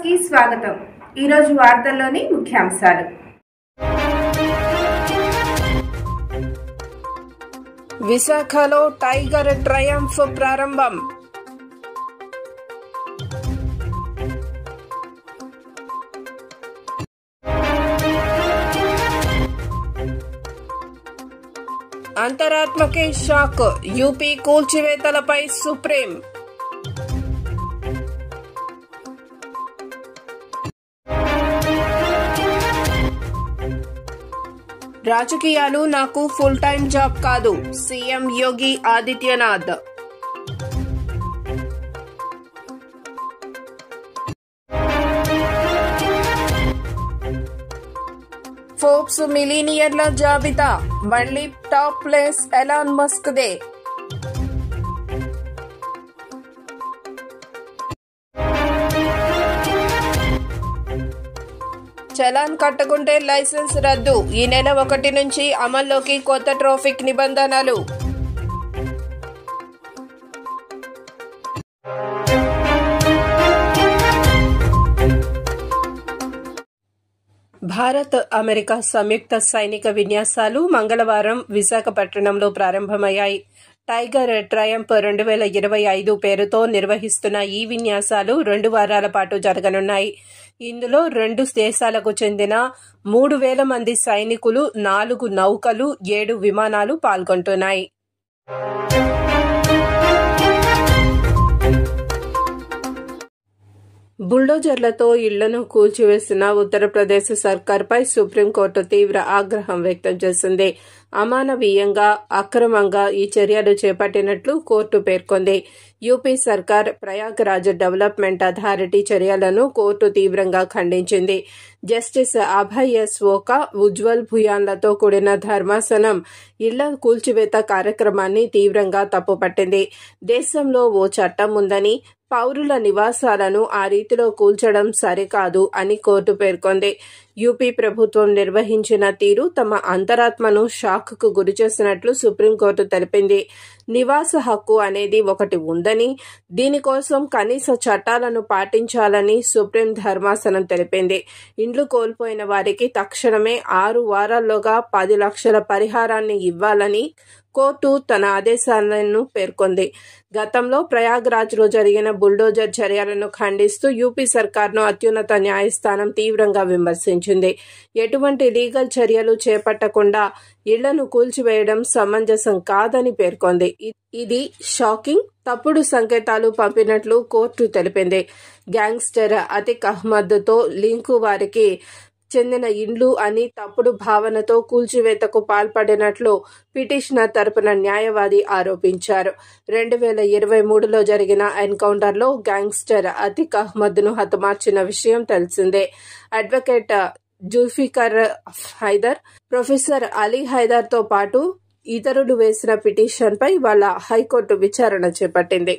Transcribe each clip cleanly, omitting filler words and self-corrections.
కి స్వాగతం. ఈరోజు వార్తల్లోని ముఖ్యాంశాలు. విశాఖలో టైగర్ ట్రయంఫ్ ప్రారంభం. అంతరాత్మకే షాక్, యూపీ కూల్చివేతలపై సుప్రీం. రాజకీయాలు నాకు ఫుల్ టైం జాబ్ కాదు, సీఎం యోగి ఆదిత్యనాథ్. ఫోర్బ్స్ మిలీనియర్ల జాబితా మళ్లీ top place Elon Musk they. Challan కట్టకుంటే లైసెన్స్ రద్దు. ఈ నెల 1 నుంచి అమల్లోకి కొత్త ట్రాఫిక్ నిబంధనలు. భారత్ అమెరికా సంయుక్త సైనిక విన్యాసాలు మంగళవారం విశాఖపట్నంలో ప్రారంభమయ్యాయి. టైగర్ ట్రయంఫ్ 2025 పేరుతో నిర్వహిస్తున్న ఈ విన్యాసాలు 2 వారాల పాటు జరగనున్నాయి. ఇందులో 2 దేశాలకు చెందిన 3,000 మంది సైనికులు, 4 నౌకలు, 7 విమానాలు పాల్గొంటున్నాయి. బుల్డోజర్లతో ఇళ్లను కూల్చివేసిన ఉత్తరప్రదేశ్ సర్కార్పై సుప్రీంకోర్టు తీవ్ర ఆగ్రహం వ్యక్తం చేసింది. అమానవీయంగా, అక్రమంగా ఈ చర్యలు చేపట్టినట్లు కోర్టు పేర్కొంది. యూపీ సర్కార్ ప్రయాగ్రాజ్ డెవలప్మెంట్ అథారిటీ చర్యలను కోర్టు తీవ్రంగా ఖండించింది. జస్టిస్ అభయ్ ఎస్ ఓకా, ఉజ్వల్ భుయాన్లతో కూడిన ధర్మాసనం ఇళ్ల కూల్చివేత కార్యక్రమాన్ని తీవ్రంగా తప్పుపట్టింది. దేశంలో ఓ చట్టం ఉందని, పౌరుల నివాసాలను ఆ రీతిలో కూల్చడం సరికాదు అని కోర్టు పేర్కొంది. యూపీ ప్రభుత్వం నిర్వహించిన తీరు తమ అంతరాత్మను షాక్కు గురిచేసినట్లు సుప్రీంకోర్టు తెలిపింది. నివాస హక్కు అనేది ఒకటి ఉందని, దీనికోసం కనీస చట్టాలను పాటించాలని సుప్రీం ధర్మాసనం తెలిపింది. ఇండ్లు కోల్పోయిన వారికి తక్షణమే 6 వారాల్లోగా 10 లక్షల పరిహారాన్ని ఇవ్వాలని కోర్టు తన ఆదేశాలను పేర్కొంది. గతంలో ప్రయాగ్రాజ్లో జరిగిన బుల్డోజర్ చర్యలను ఖండిస్తూ యూపీ సర్కార్ను అత్యున్నత న్యాయస్థానం తీవ్రంగా విమర్శించింది. ఎటువంటి లీగల్ చర్యలు చేపట్టకుండా ఇళ్లను కూల్చివేయడం సమంజసం కాదని పేర్కొంది. ఇది షాకింగ్, తప్పుడు సంకేతాలు పంపినట్లు కోర్టు తెలిపింది. గ్యాంగ్స్టర్ అతిక్ అహ్మద్తో లింకు వారికి చెందిన ఇండ్లు అని తప్పుడు భావనతో కూల్చివేతకు పాల్పడినట్లు పిటిషనర్ తరపున న్యాయవాది ఆరోపించారు. 2023లో జరిగిన ఎన్కౌంటర్లో గ్యాంగ్స్టర్ అతిక్ అహ్మద్ను హతమార్చిన విషయం తెలిసిందే. అడ్వకేట్ జుల్ఫికర్ హైదర్, ప్రొఫెసర్ అలీ హైదర్తో పాటు ఇతరులు వేసిన పిటిషన్పై వాళ్ళ హైకోర్టు విచారణ చేపట్టింది.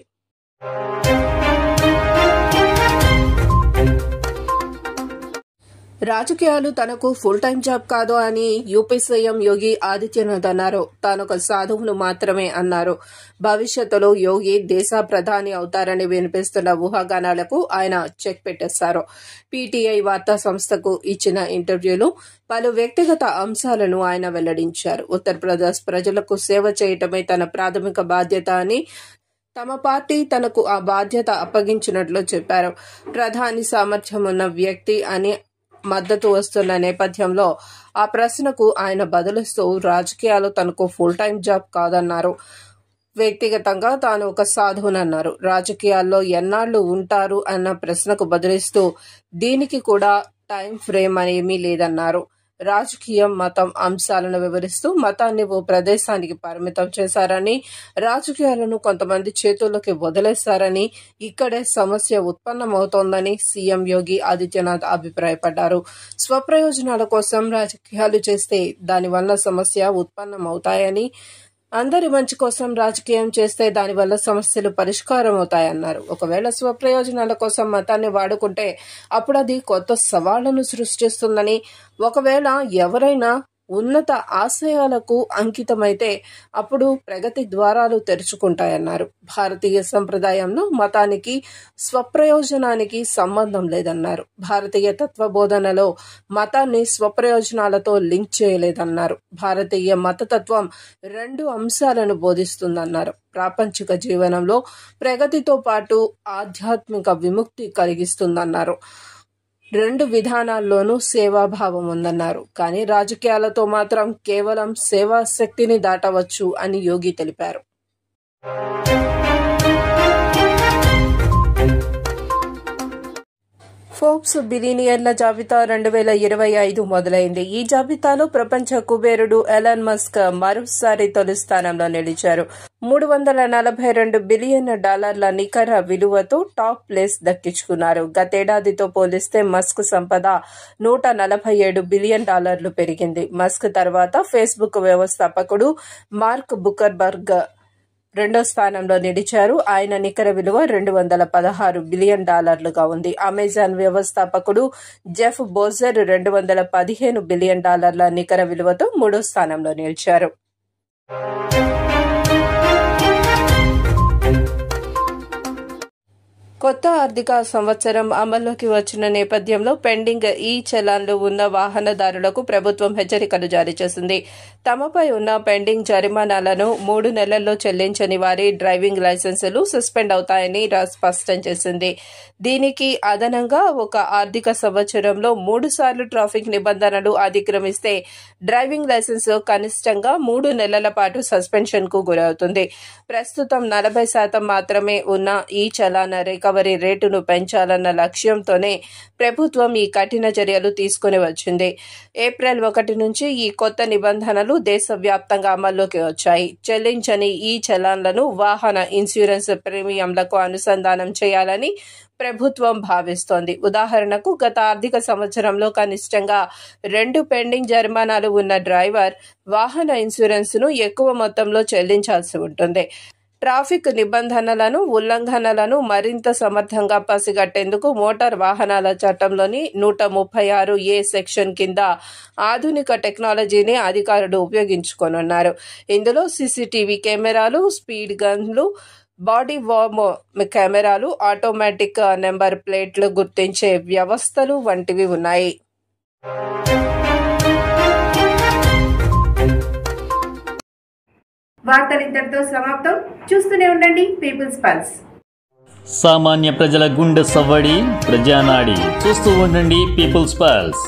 రాజకీయాలు తనకు ఫుల్ టైం జాబ్ కాదు అని యూపీ సీఎం యోగి ఆదిత్యనాథ్ అన్నారు. తానొక సాధువును మాత్రమే అన్నారు. భవిష్యత్తులో యోగి దేశ ప్రధాని అవుతారని వినిపిస్తున్న ఊహాగానాలకు ఆయన చెక్ పెట్టేశారు. పీటీఐ వార్తా సంస్థకు ఇచ్చిన ఇంటర్వ్యూలో పలు వ్యక్తిగత అంశాలను ఆయన వెల్లడించారు. ఉత్తరప్రదేశ్ ప్రజలకు సేవ చేయటమే తన ప్రాథమిక బాధ్యత అని, తమ పార్టీ తనకు ఆ బాధ్యత అప్పగించినట్లు చెప్పారు. ప్రధాని సామర్థ్యం ఉన్న వ్యక్తి అని మద్దతు వస్తున్న నేపథ్యంలో ఆ ప్రశ్నకు ఆయన బదులిస్తూ రాజకీయాలు తనకు ఫుల్ టైం జాబ్ కాదన్నారు. వ్యక్తిగతంగా తాను ఒక సాధువునన్నారు. రాజకీయాల్లో ఎన్నాళ్లు ఉంటారు అన్న ప్రశ్నకు బదులిస్తూ దీనికి కూడా టైం ఫ్రేమ్ అనేమీ లేదన్నారు. రాజకీయం, మతం అంశాలను వివరిస్తూ మతాన్ని ఓ ప్రదేశానికి పరిమితం చేశారని, రాజకీయాలను కొంతమంది చేతుల్లోకి వదిలేశారని, ఇక్కడే సమస్య ఉత్పన్నమవుతోందని సీఎం యోగి ఆదిత్యనాథ్ అభిప్రాయపడ్డారు. స్వప్రయోజనాల కోసం రాజకీయాలు చేస్తే దానివల్ల సమస్య ఉత్పన్నమవుతాయని, అందరి మంచి కోసం రాజకీయం చేస్తే దానివల్ల సమస్యలు పరిష్కారం అవుతాయన్నారు. ఒకవేళ స్వప్రయోజనాల కోసం మతాన్ని వాడుకుంటే అప్పుడు అది కొత్త సవాళ్లను సృష్టిస్తుందని, ఒకవేళ ఎవరైనా ఉన్నత ఆశయాలకు అంకితమైతే అప్పుడు ప్రగతి ద్వారాలు తెరుచుకుంటాయన్నారు. భారతీయ సంప్రదాయంలో మతానికి స్వప్రయోజనానికి సంబంధం లేదన్నారు. భారతీయ తత్వబోధనలో మతాన్ని స్వప్రయోజనాలతో లింక్ చేయలేదన్నారు. భారతీయ మతతత్వం 2 అంశాలను బోధిస్తుందన్నారు. ప్రాపంచిక జీవనంలో ప్రగతితో పాటు ఆధ్యాత్మిక విముక్తి కలిగిస్తుందన్నారు. 2 విధానాల్లోనూ సేవాభావం ఉందన్నారు. కానీ రాజకీయాలతో మాత్రం కేవలం సేవా శక్తిని దాటవచ్చు అని యోగి తెలిపారు. ఫోర్బ్స్ బిలియనీర్ల జాబితా 2025 మొదలైంది. ఈ జాబితాలో ప్రపంచ కుబేరుడు ఎలాన్ మస్క్ మరోసారి తొలి స్థానంలో నిలిచారు. $342 బిలియన్ నికర విలువతో టాప్ ప్లేస్ దక్కించుకున్నారు. గతేడాదితో పోలిస్తే మస్క్ సంపద $147 బిలియన్ పెరిగింది. మస్క్ తర్వాత ఫేస్బుక్ వ్యవస్థాపకుడు మార్క్ జుకర్బర్గ్ 2వ స్థానంలో నిలిచారు. ఆయన నికర విలువ $216 బిలియన్ ఉంది. అమెజాన్ వ్యవస్థాపకుడు జెఫ్ బోజర్ $215 బిలియన్ నికర విలువతో 3వ స్థానంలో నిలిచారు. కొత్త ఆర్థిక సంవత్సరం అమల్లోకి వచ్చిన నేపథ్యంలో పెండింగ్ ఈ చలాన్లు ఉన్న వాహనదారులకు ప్రభుత్వం హెచ్చరికలు జారీ చేసింది. తమపై ఉన్న పెండింగ్ జరిమానాలను 3 నెలల్లో చెల్లించని వారి డ్రైవింగ్ లైసెన్సులు సస్పెండ్ అవుతాయని స్పష్టం చేసింది. దీనికి అదనంగా ఒక ఆర్థిక సంవత్సరంలో 3 సార్లు ట్రాఫిక్ నిబంధనలు అతిక్రమిస్తే డ్రైవింగ్ లైసెన్స్ కనిష్టంగా 3 నెలల పాటు సస్పెన్షన్ కు గురవుతుంది. ప్రస్తుతం 40% మాత్రమే ఉన్న ఈ చలాన్ రికవరీ రేటును పెంచాలన్న లక్ష్యంతోనే ప్రభుత్వం ఈ కఠిన చర్యలు తీసుకుని వచ్చింది. ఏప్రిల్ 1 నుంచి ఈ కొత్త నిబంధనలు దేశవ్యాప్తంగా అమల్లోకి వచ్చాయి. చెల్లించని ఈ చలాన్లను వాహన ఇన్సూరెన్స్ ప్రీమియంలకు అనుసంధానం చేయాలని ప్రభుత్వం భావిస్తోంది. ఉదాహరణకు గత ఆర్థిక సంవత్సరంలో కనిష్టంగా 2 పెండింగ్ జరిమానాలు ఉన్న డ్రైవర్ వాహన ఇన్సూరెన్స్ ను ఎక్కువ మొత్తంలో చెల్లించాల్సి ఉంటుంది. ట్రాఫిక్ నిబంధనలను ఉల్లంఘనలను మరింత సమర్థంగా పసిగట్టేందుకు మోటార్ వాహనాల చట్టంలోని 136A సెక్షన్ కింద ఆధునిక టెక్నాలజీని అధికారులు ఉపయోగించుకోనున్నారు. ఇందులో సీసీటీవీ కెమెరాలు, స్పీడ్ గన్లు, బాడీ వార్మ్ కెమెరాలు, ఆటోమేటిక్ నెంబర్ ప్లేట్లు గుర్తించే వ్యవస్థలు వంటివి ఉన్నాయి. వార్తలు ఇంతటితో సమాప్తం. చూస్తూనే ఉండండి పీపుల్స్ పల్స్. సామాన్య ప్రజల గుండె సవ్వడి, ప్రజానాడి. చూస్తూ ఉండండి పీపుల్స్ పల్స్.